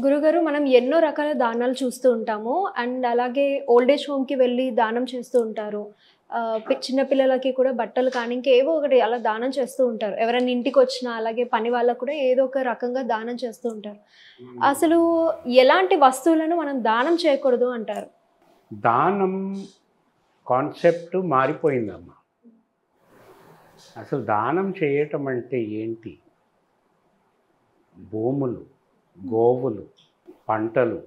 గురుగారు మనం ఎన్నో రకాల దానాలు చూస్తూ ఉంటాము. అండ్ అలాగే ఓల్డ్ ఏజ్ హోమ్‌కి వెళ్ళి దానం చేస్తూ ఉంటారు. చిన్న పిల్లలకి కూడా బట్టలు కానీ, ఇంకేవో ఒకటి అలా దానం చేస్తూ ఉంటారు. ఎవరైనా ఇంటికొచ్చినా, అలాగే పని వాళ్ళకి కూడా ఏదో ఒక రకంగా దానం చేస్తూ ఉంటారు. అసలు ఎలాంటి వస్తువులను మనం దానం చేయకూడదు అంటారు? దానం కాన్సెప్ట్ మారిపోయిందమ్మా. అసలు దానం చేయటం అంటే ఏంటి? భూములు, గోవులు, పంటలు,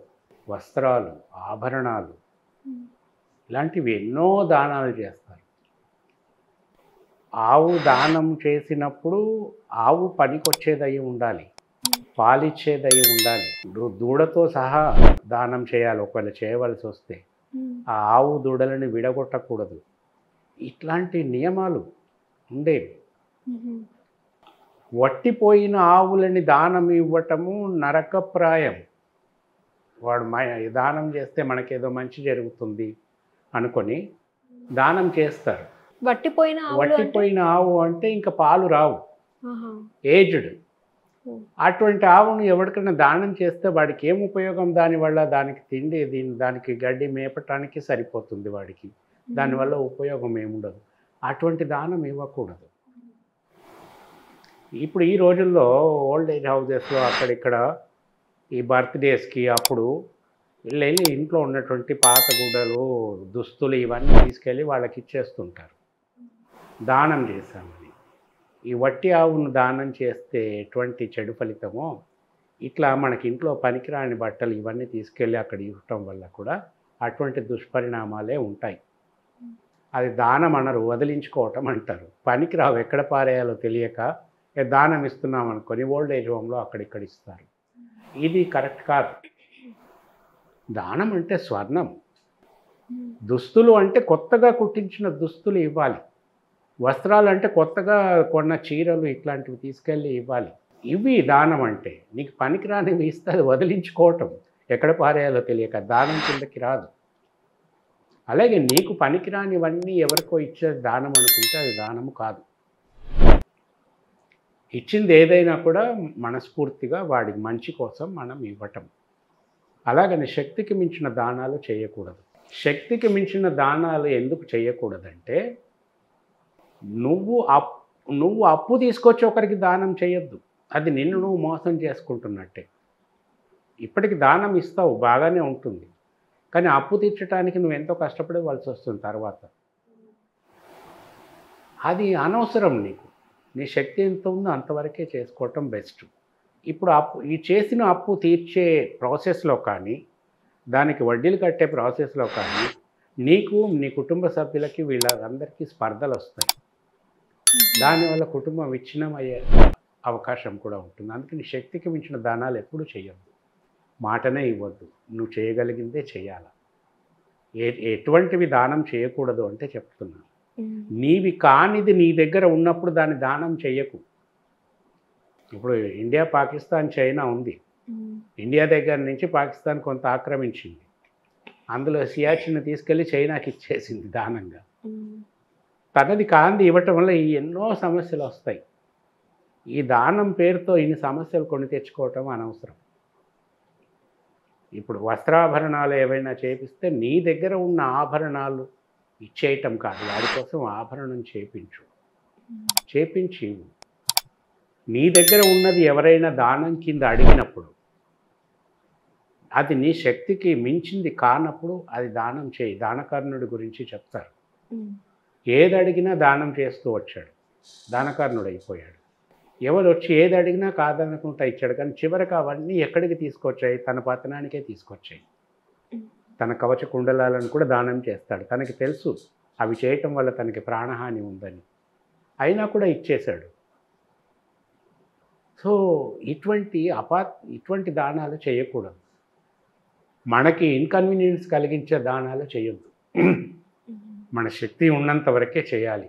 వస్త్రాలు, ఆభరణాలు ఇలాంటివి ఎన్నో దానాలు చేస్తారు. ఆవు దానం చేసినప్పుడు ఆవు పనికొచ్చేదయి ఉండాలి. పాలిచ్చేదయి ఉండాలి. దూడతో సహా దానం చేయాలి ఒకవేళ చేయవలసి వస్తే. ఆ ఆవు దూడలని విడగొట్టకూడదు. ఇట్లాంటి నియమాలు ఉండేవి. వట్టిపోయిన ఆవులని దానం ఇవ్వటము నరకప్రాయం. వాడు దానం చేస్తే మనకేదో మంచి జరుగుతుంది అనుకొని దానం చేస్తారు. వట్టిపోయిన ఆవులు అంటే? వట్టిపోయిన ఆవు అంటే ఇంకా పాలు రావు, ఆహా! ఏజ్డ్. అటువంటి ఆవును ఎవరికైనా దానం చేస్తే వాడికి ఏం ఉపయోగం? దానివల్ల దానికి తిండి దానికి గడ్డి మేపటానికి సరిపోతుంది వాడికి. దానివల్ల ఉపయోగం ఏముండదు. అటువంటి దానం ఇవ్వకూడదు. ఇప్పుడు ఈ రోజుల్లో ఓల్డ్ ఏజ్ హౌజెస్లో అక్కడిక్కడ ఈ బర్త్డేస్కి అప్పుడు వెళ్ళి ఇంట్లో ఉన్నటువంటి పాత గుడ్డలు, దుస్తులు ఇవన్నీ తీసుకెళ్ళి వాళ్ళకి ఇచ్చేస్తుంటారు దానం చేశామని. ఈ వట్టి ఆవును దానం చేస్తే ఎటువంటి చెడు ఫలితమో, ఇట్లా మనకి ఇంట్లో పనికిరాని బట్టలు ఇవన్నీ తీసుకెళ్ళి అక్కడ ఇవ్వటం వల్ల కూడా అటువంటి దుష్పరిణామాలే ఉంటాయి. అది దానం అనరు, వదిలించుకోవటం అంటారు. పనికిరావు, ఎక్కడ పారేయాలో తెలియక దానం ఇస్తున్నాం అనుకొని ఓల్డ్ ఏజ్ హోమ్లో అక్కడిక్కడ ఇస్తారు. ఇది కరెక్ట్ కాదు. దానం అంటే స్వర్ణం. దుస్తులు అంటే కొత్తగా కుట్టించిన దుస్తులు ఇవ్వాలి. వస్త్రాలు అంటే కొత్తగా కొన్న చీరలు ఇట్లాంటివి తీసుకెళ్ళి ఇవ్వాలి. ఇవి దానం అంటే. నీకు పనికిరానివి ఇస్తే అది వదిలించుకోవటం, ఎక్కడ పారేయాలో తెలియక దానం కిందకి రాదు. అలాగే నీకు పనికిరానివన్నీ ఎవరికో ఇచ్చే దానం అనుకుంటే అది దానము కాదు. ఇచ్చింది ఏదైనా కూడా మనస్ఫూర్తిగా వాడి మంచి కోసం మనం ఇవ్వటం. అలాగని శక్తికి మించిన దానాలు చేయకూడదు. శక్తికి మించిన దానాలు ఎందుకు చేయకూడదంటే, నువ్వు అప్పు తీసుకొచ్చి ఒకరికి దానం చేయొద్దు. అది నిన్ను నువ్వు మోసం చేసుకుంటున్నట్టే. ఇప్పటికి దానం ఇస్తావు, బాగానే ఉంటుంది. కానీ అప్పు తీర్చడానికి నువ్వు ఎంతో కష్టపడవలసి వస్తుంది తర్వాత. అది అనవసరం నీకు. నీ శక్తి ఎంత ఉందో అంతవరకే చేసుకోవటం బెస్ట్. ఇప్పుడు ఈ చేసిన అప్పు తీర్చే ప్రాసెస్లో కానీ, దానికి వడ్డీలు కట్టే ప్రాసెస్లో కానీ నీకు, నీ కుటుంబ సభ్యులకి వీళ్ళందరికీ స్పర్ధలు వస్తాయి. దానివల్ల కుటుంబం విచ్ఛిన్నమయ్యే అవకాశం కూడా ఉంటుంది. అందుకని శక్తికి మించిన దానాలు ఎప్పుడూ చేయొద్దు. మాటనే ఇవ్వద్దు. నువ్వు చేయగలిగిందే చేయాలి. ఎటువంటివి దానం చేయకూడదు అంటే చెప్తున్నాను. నీవి కానిది నీ దగ్గర ఉన్నప్పుడు దాన్ని దానం చెయ్యకు. ఇప్పుడు ఇండియా, పాకిస్తాన్, చైనా ఉంది. ఇండియా దగ్గర నుంచి పాకిస్తాన్ కొంత ఆక్రమించింది. అందులో సియాచిన్ తీసుకెళ్ళి చైనాకి ఇచ్చేసింది దానంగా. తనది కాంది ఇవ్వటం వల్ల ఎన్నో సమస్యలు వస్తాయి. ఈ దానం పేరుతో ఇన్ని సమస్యలు కొని తెచ్చుకోవటం అనవసరం. ఇప్పుడు వస్త్రాభరణాలు ఏవైనా చేపిస్తే నీ దగ్గర ఉన్న ఆభరణాలు ఇచ్చేయటం కాదు, వాడి కోసం ఆభరణం చేపించి నీ దగ్గర ఉన్నది ఎవరైనా దానం కింద అడిగినప్పుడు, అది నీ శక్తికి మించింది కానప్పుడు అది దానం చేయి. దానకర్ణుడి గురించి చెప్తారు. ఏది అడిగినా దానం చేస్తూ వచ్చాడు, దానకర్ణుడు అయిపోయాడు. ఎవరు వచ్చి ఏది అడిగినా కాదనుకుంటా ఇచ్చాడు. కానీ చివరికి అవన్నీ ఎక్కడికి తీసుకొచ్చాయి? తన పతనానికే తీసుకొచ్చాయి. తన కవచ కుండలాలను కూడా దానం చేస్తాడు. తనకి తెలుసు అవి చేయటం వల్ల తనకి ప్రాణహాని ఉందని, అయినా కూడా ఇచ్చేశాడు. సో ఇటువంటి దానాలు చేయకూడదు. మనకి ఇన్కన్వీనియన్స్ కలిగించే దానాలు చేయొద్దు. మన శక్తి ఉన్నంత వరకే చేయాలి.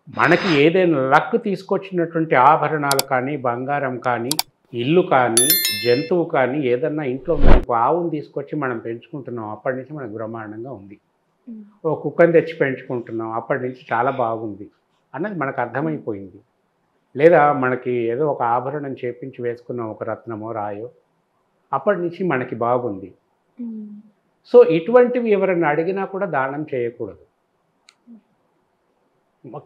మనకి ఏదైనా లక్ తీసుకొచ్చినటువంటి ఆభరణాలు కానీ, బంగారం కానీ, ఇల్లు కానీ, జంతువు కానీ ఏదన్నా ఇంట్లో మనకు ఆవును తీసుకొచ్చి మనం పెంచుకుంటున్నాం, అప్పటి నుంచి మనకు బ్రహ్మాండంగా ఉంది. ఓ కుక్కని తెచ్చి పెంచుకుంటున్నాం, అప్పటి నుంచి చాలా బాగుంది అన్నది మనకు అర్థమైపోయింది. లేదా మనకి ఏదో ఒక ఆభరణం చేపించి వేసుకున్న ఒక రత్నమో రాయో అప్పటి నుంచి మనకి బాగుంది. సో ఇటువంటివి ఎవరైనా అడిగినా కూడా దానం చేయకూడదు.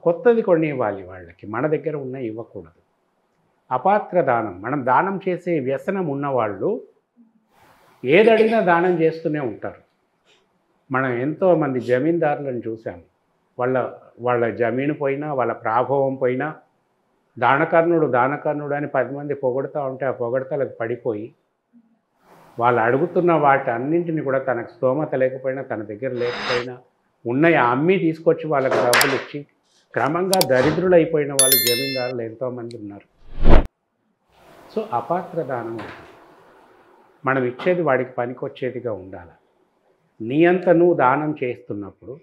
కొత్తది కొన్ని ఇవ్వాలి వాళ్ళకి, మన దగ్గర ఉన్న ఇవ్వకూడదు. అపాత్ర దానం, మనం దానం చేసే వ్యసనం ఉన్నవాళ్ళు ఏది అడిగినా దానం చేస్తూనే ఉంటారు. మనం ఎంతోమంది జమీందారులను చూసాము. వాళ్ళ వాళ్ళ జమీను పోయినా, వాళ్ళ ప్రాభవం పోయినా, దానకర్ణుడు దానకర్ణుడు అని 10 మంది పొగడుతూ ఉంటే ఆ పొగడతలకు పడిపోయి వాళ్ళు అడుగుతున్న వాటి అన్నింటిని కూడా తనకు స్తోమత లేకపోయినా, తన దగ్గర లేకపోయినా ఉన్నవి అమ్మి తీసుకొచ్చి వాళ్ళకి డబ్బులు ఇచ్చి క్రమంగా దరిద్రులైపోయిన వాళ్ళు జమీందారులు ఎంతోమంది ఉన్నారు. సో అపాత్ర దానం మనం ఇచ్చేది వాడికి పనికొచ్చేదిగా ఉండాలి. నీ అంత నువ్వు దానం చేస్తున్నప్పుడు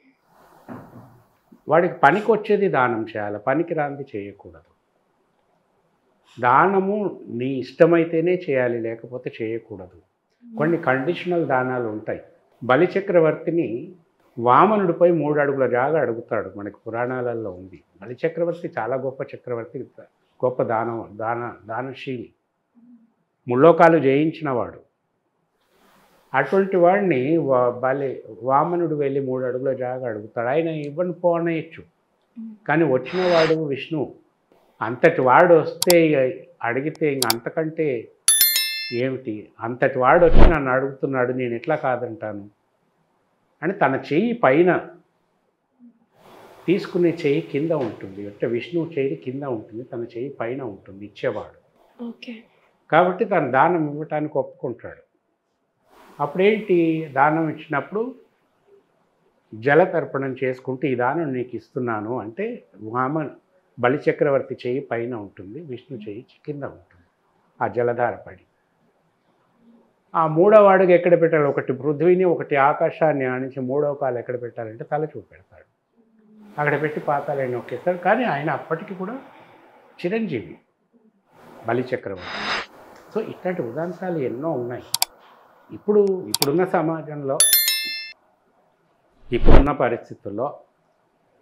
వాడికి పనికొచ్చేది దానం చేయాలి, పనికి రాంది చేయకూడదు. దానము నీ ఇష్టమైతేనే చేయాలి, లేకపోతే చేయకూడదు. కొన్ని కండిషనల్ దానాలు ఉంటాయి. బలిచక్రవర్తిని వామనుడిపై 3 అడుగుల జాగా అడుగుతాడు, మనకి పురాణాలలో ఉంది. బలిచక్రవర్తి చాలా గొప్ప చక్రవర్తి, గొప్ప దానశీలి, ముల్లోకాలు జయించినవాడు. అటువంటి వాడిని వామనుడు వెళ్ళి 3 అడుగుల జాగా అడుగుతాడు. ఆయన ఇవ్వని పోనయచ్చు, కానీ వచ్చినవాడు విష్ణువు. అంతటి వాడు వస్తే అడిగితే ఇంక అంతకంటే ఏమిటి, అంతటి వాడు వచ్చి నన్ను అడుగుతున్నాడు, నేను ఎట్లా కాదంటాను అని తన చెయ్యి పైన తీసుకునే చెయ్యి కింద ఉంటుంది. అంటే విష్ణువు చెయ్యి కింద ఉంటుంది, తన చెయ్యి పైన ఉంటుంది ఇచ్చేవాడు. ఓకే. కాబట్టి తను దానం ఇవ్వటానికి ఒప్పుకుంటాడు. అప్పుడేంటి, దానం ఇచ్చినప్పుడు జలతర్పణం చేసుకుంటూ ఈ దానం నీకు ఇస్తున్నాను అంటే బలిచక్రవర్తి చెయ్యి పైన ఉంటుంది, విష్ణు చెయ్యి కింద ఉంటుంది. ఆ జలధార పడి ఆ 3వ అడుగు ఎక్కడ పెట్టాలి, ఒకటి పృథ్వీని ఒకటి ఆకాశాన్ని ఆనించి 3వ కాలు ఎక్కడ పెట్టాలంటే తల చూపెడతాడు. అక్కడ పెట్టి పాతాలని నొక్కేస్తాడు. కానీ ఆయన అప్పటికి కూడా చిరంజీవి బలిచక్రవర్తి. సో ఇట్లాంటి ఉదాంతాలు ఎన్నో ఉన్నాయి. ఇప్పుడున్న సమాజంలో, ఇప్పుడున్న పరిస్థితుల్లో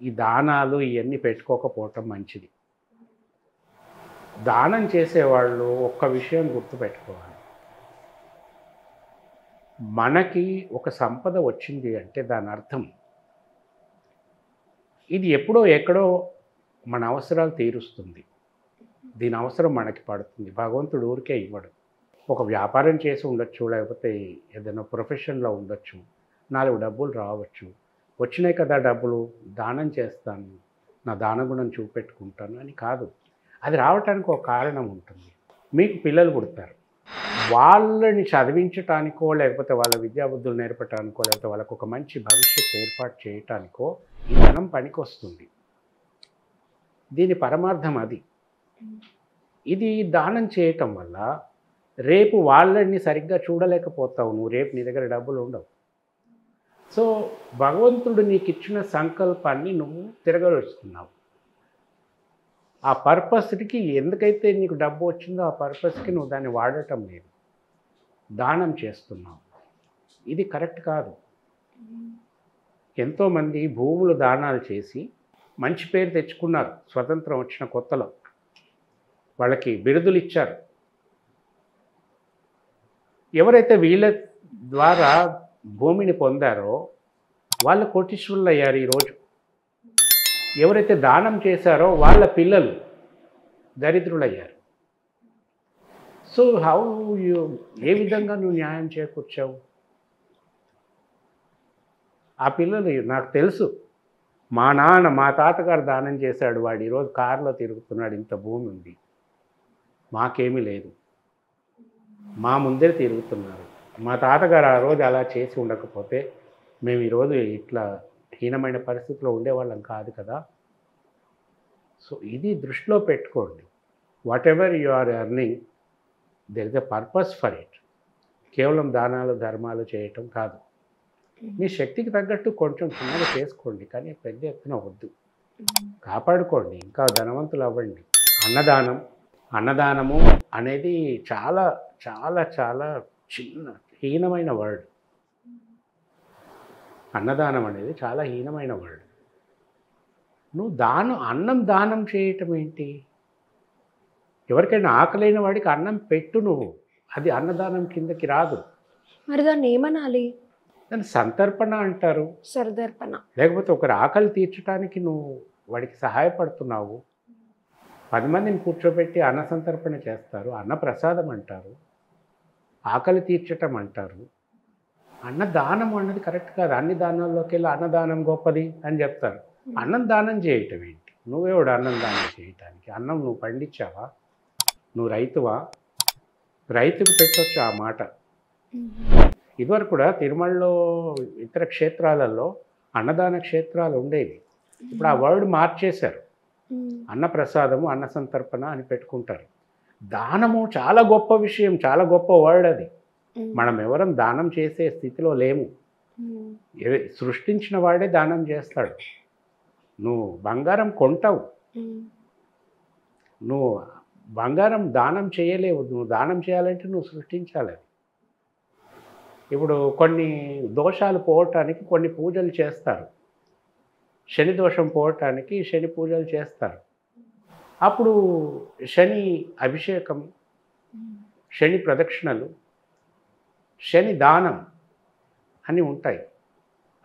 ఈ దానాలు ఇవన్నీ పెట్టుకోకపోవటం మంచిది. దానం చేసేవాళ్ళు ఒక్క విషయం గుర్తుపెట్టుకోవాలి, మనకి ఒక సంపద వచ్చింది అంటే దాని అర్థం ఇది ఎప్పుడో ఎక్కడో మన అవసరాలు తీరుస్తుంది, దీని అవసరం మనకి పడుతుంది. భగవంతుడు ఊరికే ఇవ్వడు. ఒక వ్యాపారం చేసి ఉండొచ్చు, లేకపోతే ఏదైనా ప్రొఫెషన్లో ఉండొచ్చు, 4 డబ్బులు రావచ్చు, వచ్చినాయి కదా డబ్బులు దానం చేస్తాను, నా దానగుణం చూపెట్టుకుంటాను అని కాదు. అది రావటానికి ఒక కారణం ఉంటుంది. మీకు పిల్లలు పుడతారు, వాళ్ళని చదివించటానికో, లేకపోతే వాళ్ళ విద్యాబుద్ధులు నేర్పటానికో, లేకపోతే వాళ్ళకు ఒక మంచి భవిష్యత్తు ఏర్పాటు చేయటానికో ఈ ధనం పనికొస్తుంది. దీని పరమార్థం అది. ఇది దానం చేయటం వల్ల రేపు వాళ్ళని సరిగ్గా చూడలేకపోతావు నువ్వు, రేపు నీ దగ్గర డబ్బులు ఉండవు. సో భగవంతుడు నీకు ఇచ్చిన సంకల్పాన్ని నువ్వు తిరగవేస్తున్నావు. ఆ పర్పస్కి ఎందుకైతే నీకు డబ్బు వచ్చిందో ఆ పర్పస్కి నువ్వు దాన్ని వాడటం లేదు, దానం చేస్తున్నావు. ఇది కరెక్ట్ కాదు. ఎంతోమంది భూములు దానాలు చేసి మంచి పేరు తెచ్చుకున్నారు. స్వతంత్రం వచ్చిన కొత్తలో వాళ్ళకి బిరుదులు ఇచ్చారు. ఎవరైతే వీళ్ళ ద్వారా భూమిని పొందారో వాళ్ళు కోటీశ్వరులు అయ్యారు ఈరోజు. ఎవరైతే దానం చేశారో వాళ్ళ పిల్లలు దరిద్రులయ్యారు. సో ఏ విధంగా నువ్వు న్యాయం చేకూర్చావు? ఆ పిల్లలు, నాకు తెలుసు, మా తాతగారు దానం చేశాడు, వాడు ఈరోజు కారులో తిరుగుతున్నాడు, ఇంత భూమి ఉంది, మాకేమీ లేదు, మా ముందే తిరుగుతున్నారు. మా తాతగారు ఆ రోజు అలా చేసి ఉండకపోతే మేము ఈరోజు ఇట్లా హీనమైన పరిస్థితిలో ఉండేవాళ్ళం కాదు కదా. సో ఇది దృష్టిలో పెట్టుకోండి. Whatever you are earning, there is a purpose for it. కేవలం దానాలు ధర్మాలు చేయటం కాదు. మీ శక్తికి తగ్గట్టు కొంచెం చిన్నగా చేసుకోండి, కానీ పెద్ద ఎత్తున వద్దు. కాపాడుకోండి, ఇంకా ధనవంతులు అవ్వండి. అన్నదానము అనేది చాలా చాలా చాలా హీనమైన వర్డ్. అన్నదానం అనేది చాలా హీనమైన వర్డ్. నువ్వు అన్నం దానం చేయటం ఏంటి? ఎవరికైనా ఆకలైన వాడికి అన్నం పెట్టు నువ్వు, అది అన్నదానం కిందకి రాదు. మరి దాన్ని ఏమనాలి? దాన్ని సంతర్పణ అంటారు. సరదర్పణ. లేకపోతే ఒకరి ఆకలి తీర్చడానికి నువ్వు వాడికి సహాయపడుతున్నావు. 10 మందిని కూర్చోబెట్టి అన్న సంతర్పణ చేస్తారు, అన్న ప్రసాదం అంటారు, ఆకలి తీర్చటం అంటారు. అన్నదానం అన్నది కరెక్ట్ కాదు. అన్ని దానాల్లోకి వెళ్ళి అన్నదానం గొప్పది అని చెప్తారు. అన్నం దానం చేయటం ఏంటి? నువ్వేవాడు అన్నం దానం చేయటానికి? అన్నం నువ్వు పండించావా? నువ్వు రైతువా? రైతుకు పెట్టొచ్చు ఆ మాట. ఇదివరకు కూడా తిరుమలలో ఇతర క్షేత్రాలలో అన్నదాన క్షేత్రాలు ఉండేవి. ఇప్పుడు ఆ వర్డ్ మార్చేశారు. అన్న ప్రసాదము, అన్న సంతర్పణ అని పెట్టుకుంటారు. దానము చాలా గొప్ప విషయం, చాలా గొప్ప వర్డ్ అది. మనం ఎవరం దానం చేసే స్థితిలో లేము. సృష్టించిన వాడే దానం చేస్తాడు. నువ్వు బంగారం కొంటావు, నువ్వు బంగారం దానం చేయలేవు. నువ్వు దానం చేయాలంటే నువ్వు సృష్టించాలి. ఇప్పుడు కొన్ని దోషాలు పోవటానికి కొన్ని పూజలు చేస్తారు. శని దోషం పోవటానికి శని పూజలు చేస్తారు. అప్పుడు శని అభిషేకం, శని ప్రదక్షిణలు, శని దానం అని ఉంటాయి.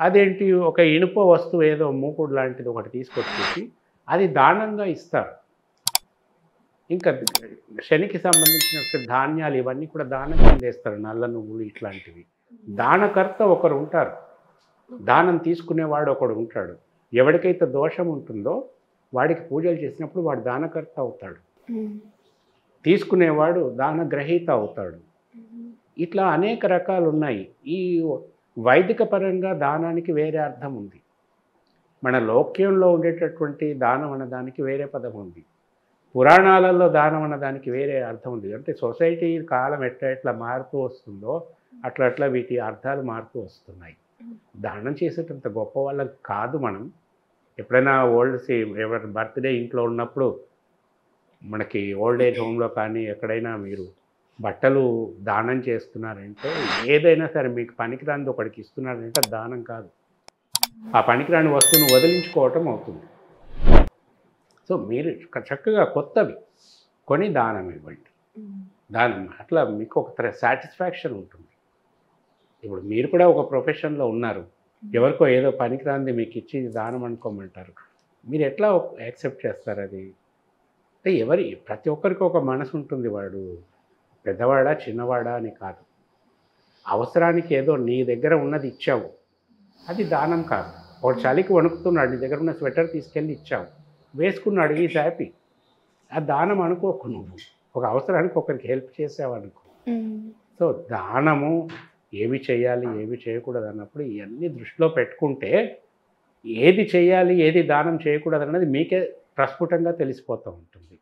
అదేంటి, ఒక ఇనుప వస్తువు ఏదో మూకుడు లాంటిది ఒకటి తీసుకొచ్చేసి అది దానంగా ఇస్తారు. ఇంకా శనికి సంబంధించిన ధాన్యాలు ఇవన్నీ కూడా దానం కింద వేస్తారు. నల్ల నువ్వులు ఇట్లాంటివి. దానకర్త ఒకరు ఉంటారు, దానం తీసుకునేవాడు ఒకడు ఉంటాడు. ఎవరికైతే దోషం ఉంటుందో వాడికి పూజలు చేసినప్పుడు వాడు దానకర్త అవుతాడు, తీసుకునేవాడు దానగ్రహీత అవుతాడు. ఇట్లా అనేక రకాలు ఉన్నాయి. ఈ వైదిక పరంగా దానానికి వేరే అర్థం ఉంది. మన లోక్యంలో ఉండేటటువంటి దానం అన్నదానికి వేరే పదం ఉంది. పురాణాలలో దానం అన్నదానికి వేరే అర్థం ఉంది. అంటే సొసైటీ కాలం ఎట్లా మారుతూ వస్తుందో అట్లా వీటి అర్థాలు మారుతూ వస్తున్నాయి. దానం చేసేటంత గొప్ప వాళ్ళకి కాదు మనం. ఎప్పుడైనా ఎవరి బర్త్డే ఇంట్లో ఉన్నప్పుడు మనకి ఓల్డ్ ఏజ్ హోమ్లో కానీ ఎక్కడైనా మీరు బట్టలు దానం చేస్తున్నారంటే, ఏదైనా సరే మీకు పనికిరానిది ఒకడికి ఇస్తున్నారంటే దానం కాదు, ఆ పనికిరాని వస్తువును వదిలించుకోవటం అవుతుంది. సో మీరు చక్కగా కొత్తవి కొని దానం ఇవ్వండి. దానం అట్లా మీకు ఒక సాటిస్ఫాక్షన్ ఉంటుంది. ఇప్పుడు మీరు కూడా ఒక ప్రొఫెషన్లో ఉన్నారు, ఎవరికో ఏదో పనికిరాంది మీకు ఇచ్చి దానం అనుకోమంటారు. మీరు ఎట్లా యాక్సెప్ట్ చేస్తారు అది? అంటే ప్రతి ఒక్కరికి ఒక మనసు ఉంటుంది. వాడు పెద్దవాడా చిన్నవాడా అని కాదు. అవసరానికి ఏదో నీ దగ్గర ఉన్నది ఇచ్చావు, అది దానం కాదు. ఒక చలికి వణుకుతున్నాడు, నీ దగ్గర ఉన్న స్వెటర్ తీసుకెళ్ళి ఇచ్చావు, వేసుకున్నాడు, ఈజ్ హ్యాపీ. ఆ దానం అనుకోకు. నువ్వు ఒక అవసరానికి ఒకరికి హెల్ప్ చేసావు అనుకో. సో దానము ఏవి చేయాలి ఏవి చేయకూడదు అన్నప్పుడు ఇవన్నీ దృష్టిలో పెట్టుకుంటే ఏది చేయాలి ఏది దానం చేయకూడదు అన్నది మీకే ప్రస్ఫుటంగా తెలిసిపోతూ ఉంటుంది.